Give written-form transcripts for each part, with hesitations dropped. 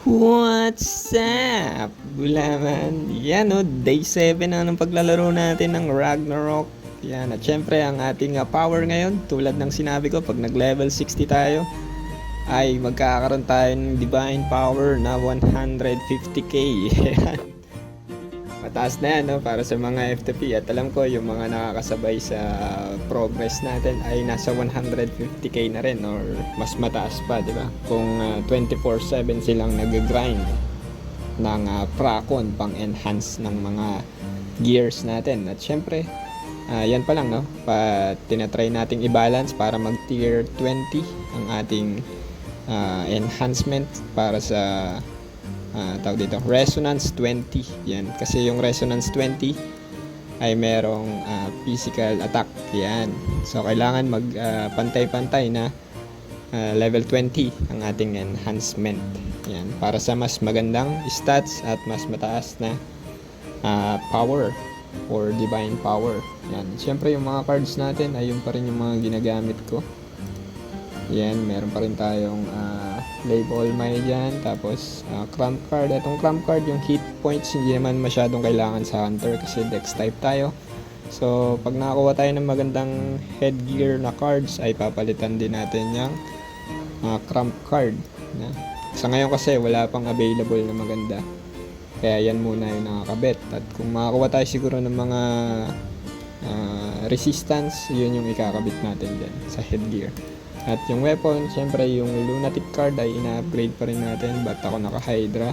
What's up? Gulaman. Yan o, day 7 na ng paglalaro natin ng Ragnarok. Yan, at syempre ang ating power ngayon, tulad ng sinabi ko, pag nag-level 60 tayo, ay magkakaroon tayo ng divine power na 150k. Mataas na yan, no? Para sa mga FTP. At alam ko, yung mga nakakasabay sa progress natin ay nasa 150k na rin or mas mataas pa, di ba? Kung 24/7 silang nag-grind ng Prakon pang-enhance ng mga gears natin. At syempre, yan pa lang, no? Tinatry nating i-balance para mag-tier 20 ang ating enhancement para sa tawag dito, Resonance 20. Yan, kasi yung Resonance 20 ay merong physical attack. Yan. So kailangan mag pantay-pantay na level 20 ang ating enhancement. Yan, para sa mas magandang stats at mas mataas na power or divine power. Yan. Siyempre yung mga cards natin ay yung pa rin yung mga ginagamit ko. Yan, meron pa rin tayong Label May dyan. Tapos Cramp card. Itong Cramp card, yung hit points hindi naman masyadong kailangan sa Hunter kasi Dex type tayo. So pag nakakuha tayo ng magandang headgear na cards ay papalitan din natin yung Cramp card na. Sa ngayon kasi wala pang available na maganda, kaya yan muna yung nakakabit. At kung makakuha tayo siguro ng mga resistance, yun yung ikakabit natin dyan sa headgear. At yung weapon, syempre yung lunatic card ay ina-upgrade pa rin natin. Ba't ako naka-Hydra?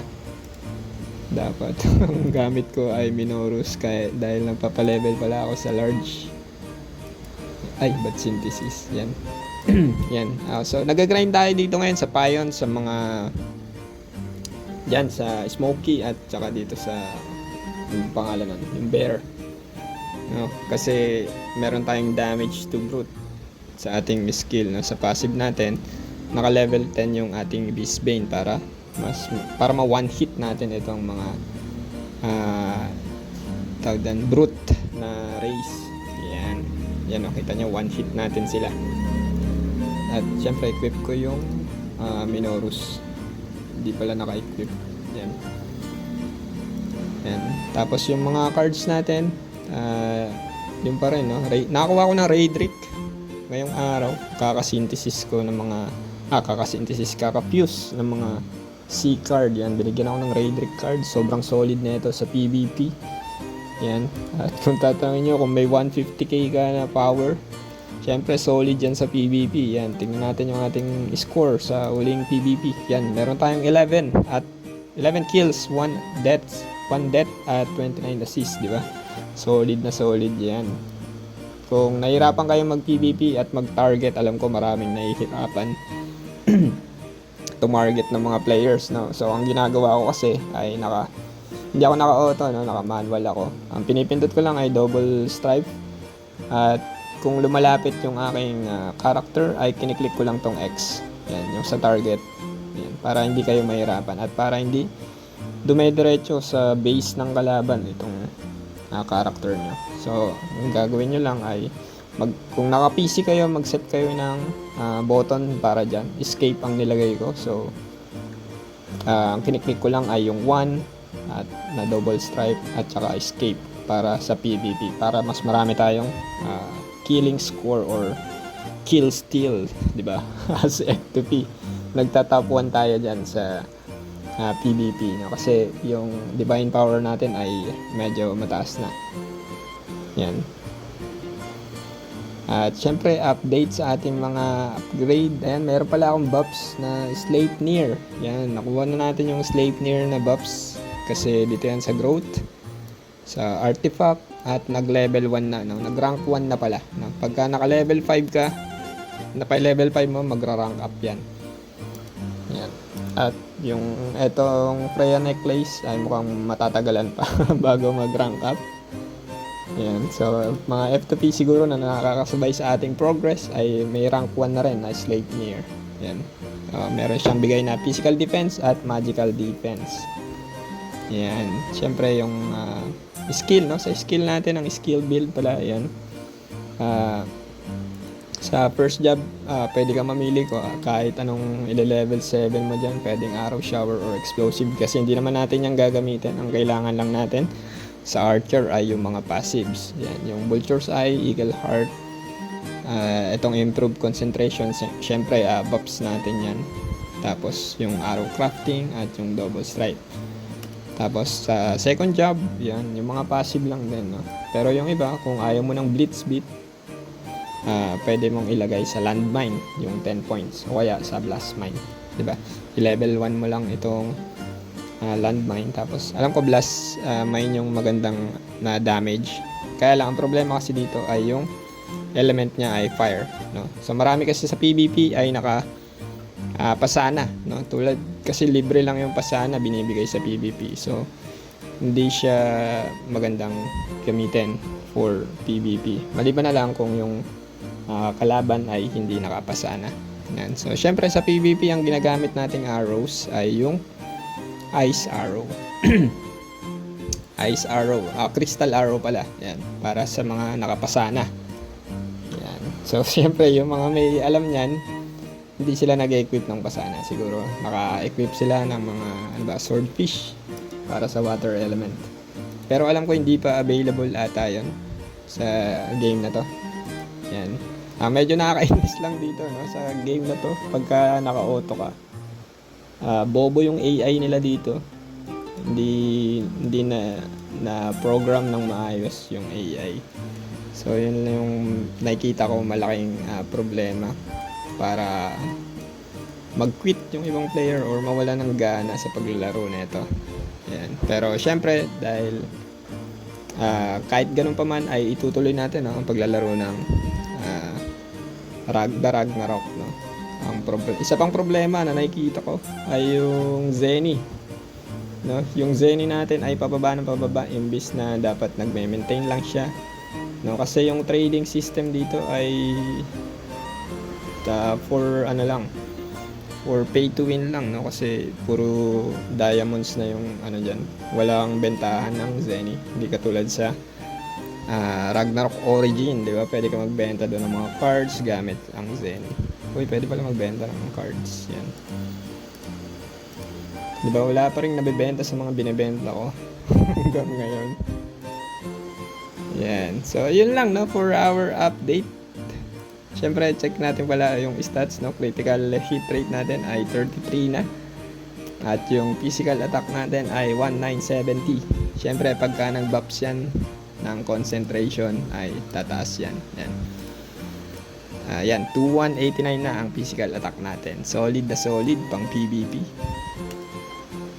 Dapat ang gamit ko ay Minoros dahil nagpapalevel pala ako sa large. Ay, but synthesis. Yan. Yan. So, nag-grind tayo dito ngayon sa Pion, sa mga dyan, sa Smoky at saka dito sa yung pangalan nun, yung Bear. No? Kasi meron tayong damage to brute sa ating skill, no? Sa passive natin naka level 10 yung ating Beast Bane para ma one hit natin itong mga tawag brute na race. Yan o, kita nyo, one hit natin sila. At syempre equip ko yung Minoros, hindi pala naka-equip. Yan. Tapos yung mga cards natin yun pa rin, no? Nakakuha ko ng Raedric ngayong araw. Kaka-fuse ng mga C card. Yan, binigyan ako ng Raedric card. Sobrang solid na ito sa PvP. Yan. At kung tatanungin nyo kung may 150k ka na power, syempre solid yan sa PvP. Yan, tingnan natin yung ating score sa uling PvP. Yan, meron tayong 11 kills, 1 death at 29 assists, di ba? Solid na solid yan. Kung nahirapan kayo mag-PvP at mag-target, alam ko maraming nahihirapan to-market ng mga players, no? So, ang ginagawa ko kasi ay hindi ako naka-auto, no? Naka-manual ako. Ang pinipindot ko lang ay double stripe. At kung lumalapit yung aking character, ay kiniklik ko lang tong X. Yan, yung sa target. Yan, para hindi kayo mahirapan at para hindi dumediretso sa base ng kalaban itong character nyo. So, ang gagawin nyo lang ay kung naka-PC kayo, mag-set kayo ng button para dyan. Escape ang nilagay ko. So, ang kiniklik ko lang ay yung 1 at na double stripe at saka escape para sa PvP. Para mas marami tayong killing score or kill steal, di ba? As FTP. Nagta-top 1 tayo dyan sa PvP, no? Kasi yung divine power natin ay medyo mataas na. Yan. At syempre update sa ating mga upgrade. Ayan, meron pala akong buffs na Sleipnir. Yan, nakuha na natin yung Sleipnir na buffs kasi dito yan sa growth, sa artifact, at nag-level 1 na, no? Nag-rank 1 na pala, no? Pagka naka-level 5 ka, level 5 mo, magra-rank up yan. Yan. At yung etong Freya necklace ay mukhang matatagalan pa bago mag-rank up. Yan. So, mga F2P siguro na nakakasabay sa ating progress ay may rank 1 na rin na Sleipnir. Yan. Meron siyang bigay na physical defense at magical defense. Yan. Siyempre yung skill, no? Sa skill natin, ang skill build pala, yan. Sa first job, pwede ka mamili ko kahit anong ile-level 7 mo dyan. Pwedeng arrow, shower, or explosive kasi hindi naman natin yung gagamitin. Ang kailangan lang natin sa archer ay yung mga passives. Yan, yung vulture's eye, eagle heart, itong improved concentration, syempre buffs natin yan. Tapos yung arrow crafting at yung double strike. Tapos sa second job, yan, yung mga passive lang din, no? Pero yung iba, kung ayaw mo ng blitz beat, pwede mong ilagay sa landmine yung 10 points o kaya sa blast mine, 'di ba? I-level 1 mo lang itong landmine, tapos alam ko blast mine yung magandang na damage. Kaya lang ang problema kasi dito ay yung element niya ay fire, no? So marami kasi sa PVP ay naka pasana, no? Tulad kasi libre lang yung pasana binibigay sa PVP. So hindi siya magandang gamitin for PVP. Maliban na lang kung yung kalaban ay hindi nakapasana. Yan. So, syempre sa PVP ang ginagamit nating arrows ay yung ice arrow. Ice arrow. Crystal arrow pala. Yan. Para sa mga nakapasana. Yan. So, syempre yung mga may alam niyan, hindi sila nag-equip ng pasana. Siguro naka-equip sila ng mga swordfish para sa water element. Pero alam ko hindi pa available ata yun sa game na to. Yan. Medyo nakakainis lang dito, no, sa game na to pagka naka-auto ka. Bobo yung AI nila dito. Hindi na program ng maayos yung AI. So yun yung nakikita ko malaking problema para mag-quit yung ibang player or mawala ng gana sa paglalaro nito. Yan. Pero syempre dahil kahit ganun pa man ay itutuloy natin, no, ang paglalaro ng Ragnarok, no. Isa pang problema na nakikita ko ay yung Zenny, no. Yung Zenny natin ay pababa ng pababa imbis na dapat nagme-maintain lang siya, no, kasi yung trading system dito ay for pay to win lang, no, kasi puro diamonds na yung diyan. Walang bentahan ng Zenny, hindi katulad sa Ragnarok Origin, di ba? Pwede ka magbenta doon ng mga cards gamit ang Zenny. Uy, pwede pala magbenta ng mga cards. Yan. Di ba? Wala pa rin nabibenta sa mga binibenta ko hanggang ngayon. Yan. So, yun lang, no, for our update. Siyempre, check natin pala yung stats, no? Critical hit rate natin ay 33 na. At yung physical attack natin ay 1970. Siyempre, pagka nag-buffs yan ng concentration ay tataas yan. Yan. Yan, 2189 na ang physical attack natin. Solid na solid pang PvP.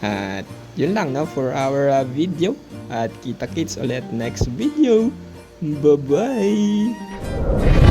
At yun lang, no, for our video. At kita-kits ulit next video. Bye-bye!